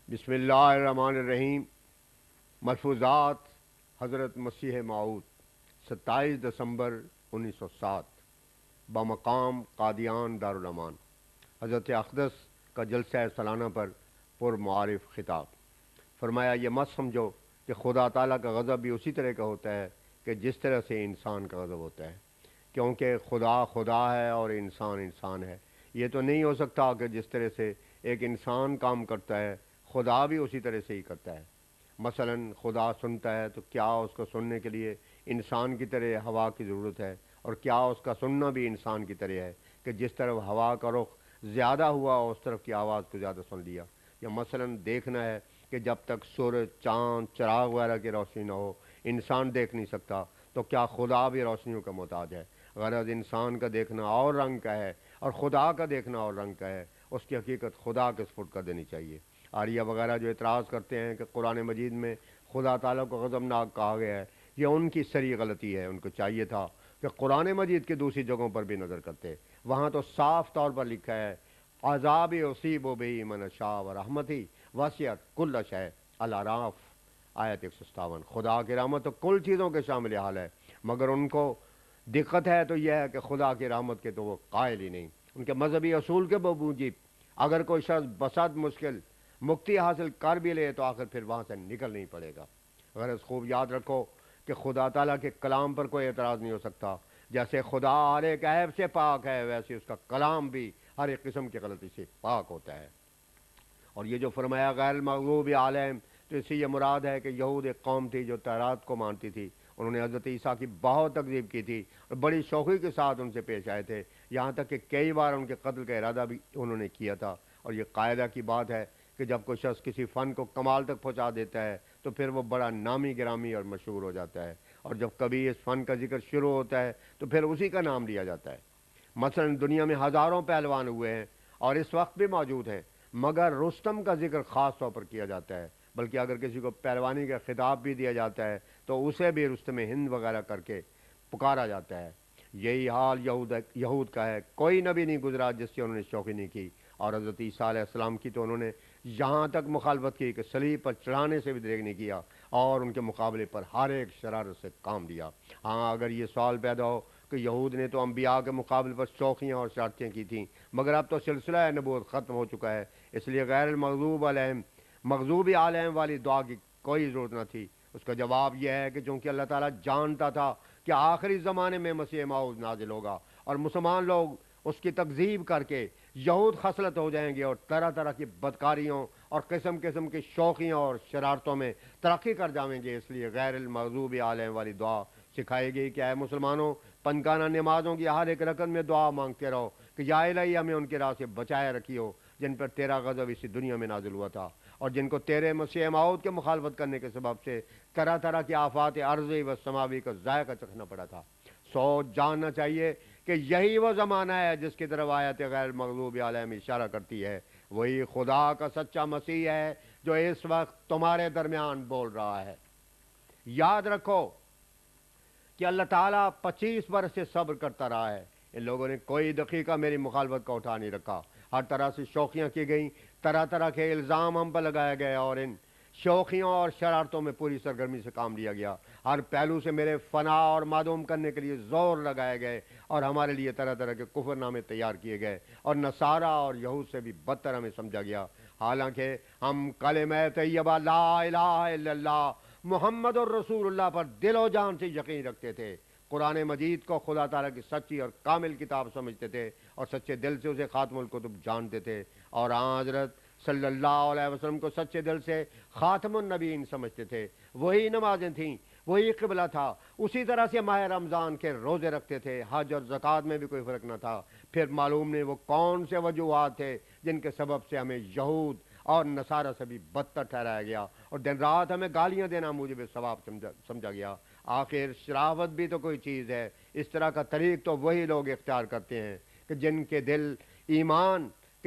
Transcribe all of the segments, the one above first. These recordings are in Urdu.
بسم اللہ الرحمن الرحیم۔ ملفوظات حضرت مسیح موعود 27 دسمبر 1907 بمقام قادیان دارالامان۔ حضرت اقدس کا جلسہ سالانہ پر پرمعارف خطاب۔ فرمایا یہ مت سمجھو کہ خدا تعالیٰ کا غضب بھی اسی طرح کا ہوتا ہے کہ جس طرح سے انسان کا غضب ہوتا ہے، کیونکہ خدا خدا ہے اور انسان انسان ہے۔ یہ تو نہیں ہو سکتا کہ جس طرح سے ایک انسان کام کرتا ہے خدا بھی اسی طرح سے ہی کرتا ہے۔ مثلا خدا سنتا ہے تو کیا اس کو سننے کے لیے انسان کی طرح ہوا کی ضرورت ہے، اور کیا اس کا سننا بھی انسان کی طرح ہے کہ جس طرف ہوا کا رخ زیادہ ہوا اس طرف کی آواز کو زیادہ سن لیا؟ یا مثلا دیکھنا ہے کہ جب تک سورج، چاند، چراغ وغیرہ کی روشنی نہ ہو انسان دیکھ نہیں سکتا، تو کیا خدا بھی روشنیوں کا محتاج ہے؟ غرض انسان کا دیکھنا اور رنگ کا ہے اور خدا کا دیکھنا اور رنگ کا ہے، اس کی حقیقت خدا کے سپرد کر دینی چاہیے۔ آریہ وغیرہ جو اعتراض کرتے ہیں کہ قرآن مجید میں خدا تعالیٰ کو غضبناک کہا گیا ہے، یہ ان کی سری غلطی ہے۔ ان کو چاہیے تھا کہ قرآن مجید کی دوسری جگہوں پر بھی نظر کرتے، وہاں تو صاف طور پر لکھا ہے عذاب اصیب بہ من شاء و رحمتی وسعت کل شیء، الاعراف آیت 157۔ خدا کی رحمت تو کل چیزوں کے شامل حال ہے، مگر ان کو دقت ہے تو یہ ہے کہ خدا کی رحمت کے تو وہ قائل ہی نہیں۔ ان کے مذہبی اصول کے موجب اگر کوئی شخص بسد مشکل مکتی حاصل کر بھی لے تو آخر پھر وہاں سے نکل نہیں پڑے گا۔ غرض خوب یاد رکھو کہ خدا تعالیٰ کے کلام پر کوئی اعتراض نہیں ہو سکتا۔ جیسے خدا ہر ایک عیب سے پاک ہے، ویسے اس کا کلام بھی ہر ایک قسم کی غلطی سے پاک ہوتا ہے۔ اور یہ جو فرمایا غیر المغضوب علیہم، تو اس سے یہ مراد ہے کہ یہود ایک قوم تھی جو تورات کو مانتی تھی۔ انہوں نے حضرت عیسیٰ کی بہت تکذیب کی تھی اور بڑی شوخی کے ساتھ ان سے پیش آئے تھے، یہاں تک کہ کئی بار ان کے قتل کا ارادہ بھی انہوں نے کیا تھا۔ اور یہ قاعدہ کی بات ہے کہ جب کوئی شخص کسی فن کو کمال تک پہنچا دیتا ہے تو پھر وہ بڑا نامی گرامی اور مشہور ہو جاتا ہے، اور جب کبھی اس فن کا ذکر شروع ہوتا ہے تو پھر اسی کا نام لیا جاتا ہے۔ مثلا دنیا میں ہزاروں پہلوان ہوئے ہیں اور اس وقت بھی موجود ہیں، مگر رستم کا ذکر خاص طور پر کیا جاتا ہے، بلکہ اگر کسی کو پہلوانی کا خطاب بھی دیا جاتا ہے تو اسے بھی رستم ہند وغیرہ کر کے پکارا جاتا ہے۔ یہی حال یہود کا ہے، کوئی نبی نہیں گزرا جس سے انہوں نے شوخی نہیں کی، اور حضرت عیسیٰ علیہ السلام کی تو انہوں نے یہاں تک مخالفت کی کہ صلیب پر چڑھانے سے بھی دریغ نہیں کیا، اور ان کے مقابلے پر ہر ایک شرارت سے کام لیا۔ ہاں اگر یہ سوال پیدا ہو کہ یہود نے تو انبیاء کے مقابلے پر شوخیاں اور شرارتیں کی تھیں، مگر اب تو سلسلہ نبوت ختم ہو چکا ہے، اس لیے غیر المغضوب علیہم مغضوب علیہم والی دعا کی کوئی ضرورت نہ تھی۔ اس کا جواب یہ ہے کہ چونکہ اللہ تعالیٰ جانتا تھا کہ آخری زمانے میں مسیح موعود نازل ہوگا اور مسلمان لوگ اس کی تکذیب کر کے یہود خصلت ہو جائیں گے اور طرح طرح کی بدکاریوں اور قسم قسم کی شوخیوں اور شرارتوں میں ترقی کر جائیں گے، اس لیے غیر المغضوب علیہم والی دعا سکھائی گئی کہ اے مسلمانوں، پنجگانہ نمازوں کی ہر ایک رکن میں دعا مانگتے رہو کہ یا الہی ہمیں ان کی راہ سے بچائے رکھیو جن پر تیرا غضب اسی دنیا میں نازل ہوا تھا، اور جن کو تیرے مسیح موعود کے مخالفت کرنے کے سبب سے طرح طرح کی آفات عرضی و سماوی کا ذائقہ چکھنا پڑا تھا۔ سوچ جاننا چاہیے کہ یہی وہ زمانہ ہے جس کی طرف آیت غیر مغضوب علیہم اشارہ کرتی ہے۔ وہی خدا کا سچا مسیح ہے جو اس وقت تمہارے درمیان بول رہا ہے۔ یاد رکھو کہ اللہ تعالیٰ 25 برس سے صبر کرتا رہا ہے، ان لوگوں نے کوئی دقیقہ میری مخالفت کا اٹھا نہیں رکھا، ہر طرح سے شوخیاں کی گئیں، طرح طرح کے الزام ہم پر لگائے گئے، اور ان شوخیوں اور شرارتوں میں پوری سرگرمی سے کام لیا گیا۔ ہر پہلو سے میرے فنا اور معدوم کرنے کے لیے زور لگائے گئے، اور ہمارے لیے طرح طرح کے کفر نامے تیار کیے گئے، اور نصارہ اور یہود سے بھی بدتر ہمیں سمجھا گیا، حالانکہ ہم کلمہ طیبہ لا الہ الا اللہ محمد الرسول اللہ پر دل و جان سے یقین رکھتے تھے، قرآن مجید کو خدا تعالیٰ کی سچی اور کامل کتاب سمجھتے تھے، اور سچے دل سے اسے خاتم الکتب جانتے تھے، اور حضرت صلی اللہ علیہ وسلم کو سچے دل سے خاتم النبیین سمجھتے تھے۔ وہی نمازیں تھیں، وہی قبلہ تھا، اسی طرح سے ماہ رمضان کے روزے رکھتے تھے، حج اور زکوٰۃ میں بھی کوئی فرق نہ تھا۔ پھر معلوم نہیں وہ کون سے وجوہات تھے جن کے سبب سے ہمیں یہود اور نصارہ سے بھی بدتر ٹھہرایا گیا، اور دن رات ہمیں گالیاں دینا موجب ثواب سمجھا گیا۔ آخر شراوت بھی تو کوئی چیز ہے، اس طرح کا طریق تو وہی لوگ اختیار کرتے ہیں کہ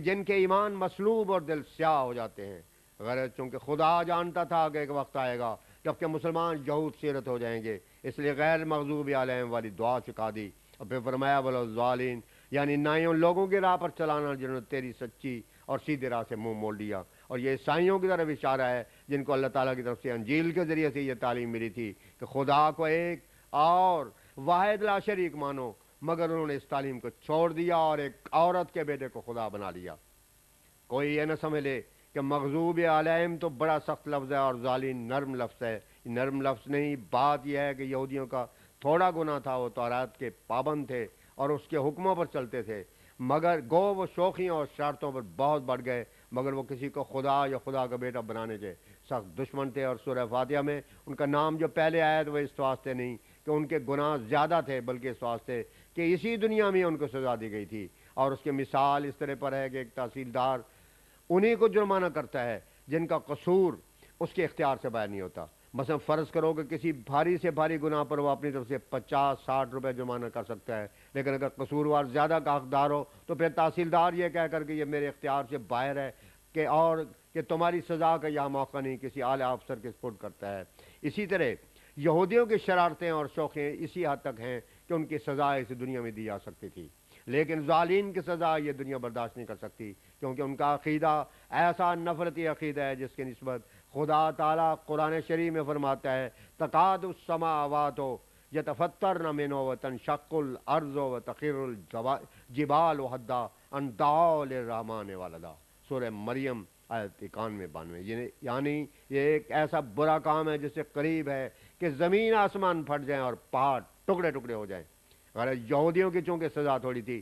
جن کے ایمان مسلوب اور دل سیاہ ہو جاتے ہیں۔ غرض چونکہ خدا جانتا تھا کہ ایک وقت آئے گا جبکہ مسلمان یہود سیرت ہو جائیں گے، اس لیے غیر مغضوب علیہم والی دعا سکھا دی، اور پھر فرمایا والضالین، یعنی نہ ہی ان لوگوں کی راہ پر چلانا جنہوں نے تیری سچی اور سیدھے راہ سے منہ موڑ لیا، اور یہ عیسائیوں کی طرف اشارہ ہے جن کو اللہ تعالیٰ کی طرف سے انجیل کے ذریعے سے یہ تعلیم ملی تھی کہ خدا کو ایک اور واحد لا شریک مانو، مگر انہوں نے اس تعلیم کو چھوڑ دیا اور ایک عورت کے بیٹے کو خدا بنا لیا۔ کوئی یہ نہ سمجھ لے کہ مغضوب علیہم تو بڑا سخت لفظ ہے اور ظالم نرم لفظ ہے، نرم لفظ نہیں، بات یہ ہے کہ یہودیوں کا تھوڑا گناہ تھا، وہ تورات کے پابند تھے اور اس کے حکموں پر چلتے تھے، مگر گو وہ شوخیوں اور شرارتوں پر بہت بڑھ گئے، مگر وہ کسی کو خدا یا خدا کا بیٹا بنانے کے سخت دشمن تھے۔ اور سورہ فاتحہ میں ان کا نام جو پہلے آیا تو وہ اس واسطے نہیں کہ ان کے گناہ زیادہ تھے، بلکہ اس واسطے کہ اسی دنیا میں ان کو سزا دی گئی تھی۔ اور اس کی مثال اس طرح پر ہے کہ ایک تحصیلدار انہی کو جرمانہ کرتا ہے جن کا قصور اس کے اختیار سے باہر نہیں ہوتا۔ مثلا فرض کرو کہ کسی بھاری سے بھاری گناہ پر وہ اپنی طرف سے 50-60 روپے جرمانہ کر سکتا ہے، لیکن اگر قصوروار زیادہ کا حقدار ہو تو پھر تحصیلدار یہ کہہ کر کہ یہ میرے اختیار سے باہر ہے کہ تمہاری سزا کا یہاں موقع نہیں، کسی اعلیٰ افسر کے سپرد کرتا ہے۔ اسی طرح یہودیوں کی شرارتیں اور شوخیں اسی حد تک ہیں کہ ان کی سزا اس دنیا میں دی جا سکتی تھی، لیکن ظالم کی سزا یہ دنیا برداشت نہیں کر سکتی، کیونکہ ان کا عقیدہ ایسا نفرتی عقیدہ ہے جس کی نسبت خدا تعالیٰ قرآن شریف میں فرماتا ہے تقاد السماوات یتفطرن منہ وتنشق الارض وتخر الجبال حدا ان دعوا للرحمن ولدا، سورہ مریم آیت 91-92۔ یعنی یہ ایک ایسا برا کام ہے جس سے قریب ہے کہ زمین آسمان پھٹ جائیں اور پہاڑ ٹکڑے ٹکڑے ہو جائیں۔ اگر یہودیوں کی چونکہ سزا تھوڑی تھی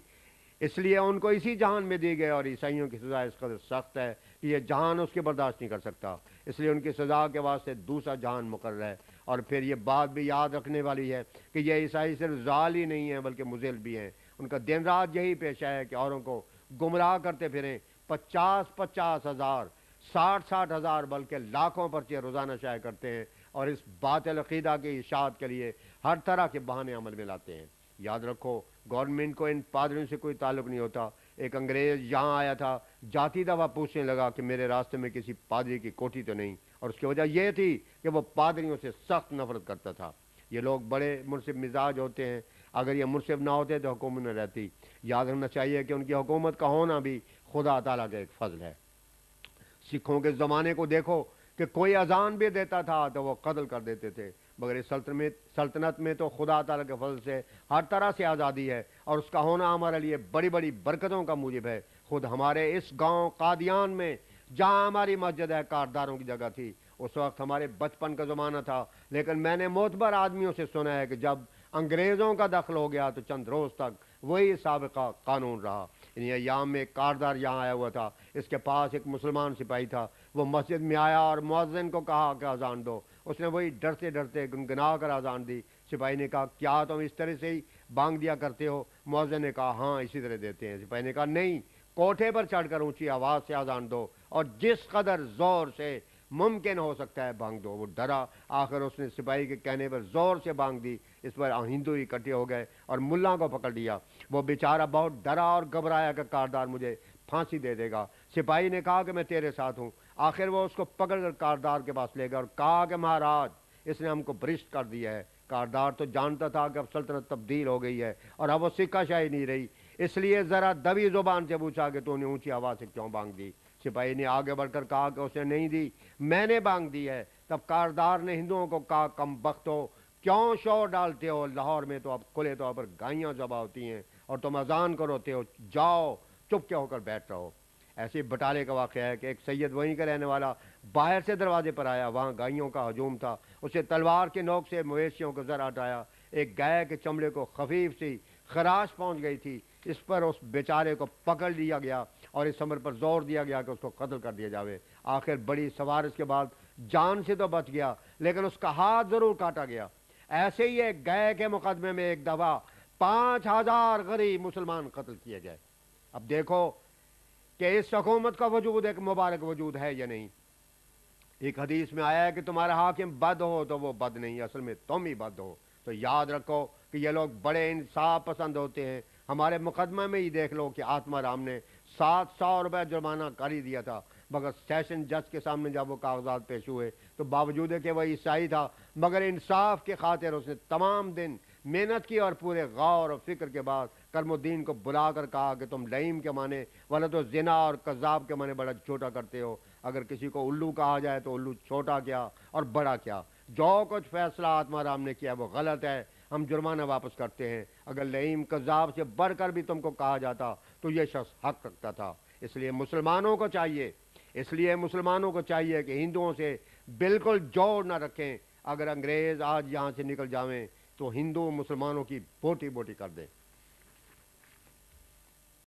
اس لیے ان کو اسی جہان میں دی گئی، اور عیسائیوں کی سزا اس قدر سخت ہے کہ یہ جہان اس کے برداشت نہیں کر سکتا، اس لیے ان کی سزا کے واسطے دوسرا جہان مقرر ہے۔ اور پھر یہ بات بھی یاد رکھنے والی ہے کہ یہ عیسائی صرف ضال ہی نہیں ہیں بلکہ مضل بھی ہیں، ان کا دن رات یہی پیشہ ہے کہ اوروں کو گمراہ کرتے پھریں۔ 50-50 ہزار 60-60 ہزار بلکہ لاکھوں پرچے روزانہ شائع کرتے ہیں اور اس باطل عقیدہ کی اشاعت کے لیے ہر طرح کے بہانے عمل میں لاتے ہیں۔ یاد رکھو گورنمنٹ کو ان پادریوں سے کوئی تعلق نہیں ہوتا۔ ایک انگریز یہاں آیا تھا، جاتی دفعہ پوچھنے لگا کہ میرے راستے میں کسی پادری کی کوٹھی تو نہیں، اور اس کی وجہ یہ تھی کہ وہ پادریوں سے سخت نفرت کرتا تھا۔ یہ لوگ بڑے منصف مزاج ہوتے ہیں، اگر یہ منصف نہ ہوتے تو حکومت نہ رہتی۔ یاد رکھنا چاہیے کہ ان کی حکومت کا ہونا بھی خدا تعالیٰ کا ایک فضل ہے۔ سکھوں کے زمانے کو دیکھو کہ کوئی اذان بھی دیتا تھا تو وہ قتل کر دیتے تھے، مگر اس سلطنت میں تو خدا تعالیٰ کے فضل سے ہر طرح سے آزادی ہے، اور اس کا ہونا ہمارے لیے بڑی بڑی برکتوں کا موجب ہے۔ خود ہمارے اس گاؤں قادیان میں جہاں ہماری مسجد ہے کارداروں کی جگہ تھی، اس وقت ہمارے بچپن کا زمانہ تھا، لیکن میں نے معتبر آدمیوں سے سنا ہے کہ جب انگریزوں کا دخل ہو گیا تو چند روز تک وہی سابقہ قانون رہا۔ ان ایام میں ایک کاردار یہاں آیا ہوا تھا، اس کے پاس ایک مسلمان سپاہی تھا، وہ مسجد میں آیا اور مؤذن کو کہا کہ اذان دو، اس نے وہی ڈرتے ڈرتے گنگنا کر اذان دی۔ سپاہی نے کہا کیا تم اس طرح سے ہی بانگ دیا کرتے ہو؟ مؤذن نے کہا ہاں اسی طرح دیتے ہیں۔ سپاہی نے کہا نہیں، کوٹھے پر چڑھ کر اونچی آواز سے اذان دو اور جس قدر زور سے ممکن ہو سکتا ہے بانگ دو۔ وہ ڈرا، آخر اس نے سپاہی کے کہنے پر زور سے بانگ دی۔ اس پر ہندو اکٹھے ہو گئے اور ملا کو پکڑ لیا۔ وہ بیچارہ بہت ڈرا اور گھبرایا کہ کاردار مجھے پھانسی دے دے گا۔ سپاہی نے کہا کہ میں تیرے ساتھ ہوں۔ آخر وہ اس کو پکڑ کر کاردار کے پاس لے گیا اور کہا کہ مہاراج اس نے ہم کو برشت کر دیا ہے۔ کاردار تو جانتا تھا کہ اب سلطنت تبدیل ہو گئی ہے اور اب وہ سکہ شاہی نہیں رہی، اس لیے ذرا دبی زبان سے پوچھا کہ تو نے اونچی آواز سے کیوں بانگ دی؟ سپاہی نے آگے بڑھ کر کہا کہ اس نے نہیں دی، میں نے بانگ دی ہے۔ تب کاردار نے ہندوؤں کو کہا کم بختو، کیوں شور ڈالتے ہو؟ لاہور میں تو اب کھلے طور پر گائیاں ذبح ہوتی ہیں اور تم اذان کروتے ہو، جاؤ چپ کے ہو کر بیٹھ رہو۔ ایسے بٹالے کا واقعہ ہے کہ ایک سید وہیں کا رہنے والا باہر سے دروازے پر آیا، وہاں گائیوں کا ہجوم تھا، اسے تلوار کے نوک سے مویشیوں کو زر ہٹایا۔ ایک گائے کے چمڑے کو خفیف سی خراش پہنچ گئی تھی، اس پر اس بیچارے کو پکڑ لیا گیا اور اس امر پر زور دیا گیا کہ اس کو قتل کر دیا جاوے۔ آخر بڑی سوارش کے بعد جان سے تو بچ گیا لیکن اس کا ہاتھ ضرور کاٹا گیا۔ ایسے ہی ایک گائے کے مقدمے میں ایک دفعہ 5000 غریب مسلمان قتل کیے گئے۔ اب دیکھو کہ اس حکومت کا وجود ایک مبارک وجود ہے یا نہیں۔ ایک حدیث میں آیا ہے کہ تمہارا حاکم بد ہو تو وہ بد نہیں، اصل میں تم ہی بد ہو۔ تو یاد رکھو کہ یہ لوگ بڑے انصاف پسند ہوتے ہیں۔ ہمارے مقدمہ میں ہی دیکھ لو کہ آتما رام نے 700 روپے جرمانہ کر ہی دیا تھا، مگر سیشن جج کے سامنے جب وہ کاغذات پیش ہوئے تو باوجود کہ وہ عیسائی تھا مگر انصاف کی خاطر اس نے تمام دن محنت کی اور پورے غور و فکر کے بعد کرم الدین کو بلا کر کہا کہ تم لئیم کے معنی ولد و زنا اور کذاب کے معنی بڑا چھوٹا کرتے ہو، اگر کسی کو الو کہا جائے تو الو چھوٹا کیا اور بڑا کیا، جو کچھ فیصلہ آتما رام نے کیا وہ غلط ہے، ہم جرمانہ واپس کرتے ہیں۔ اگر لئیم کذاب سے بڑھ کر بھی تم کو کہا جاتا تو یہ شخص حق رکھتا تھا۔ اس لیے مسلمانوں کو چاہیے کہ ہندوؤں سے بالکل جوڑ نہ رکھیں۔ اگر انگریز آج یہاں سے نکل جاویں تو ہندو مسلمانوں کی بوٹی بوٹی کر دیں۔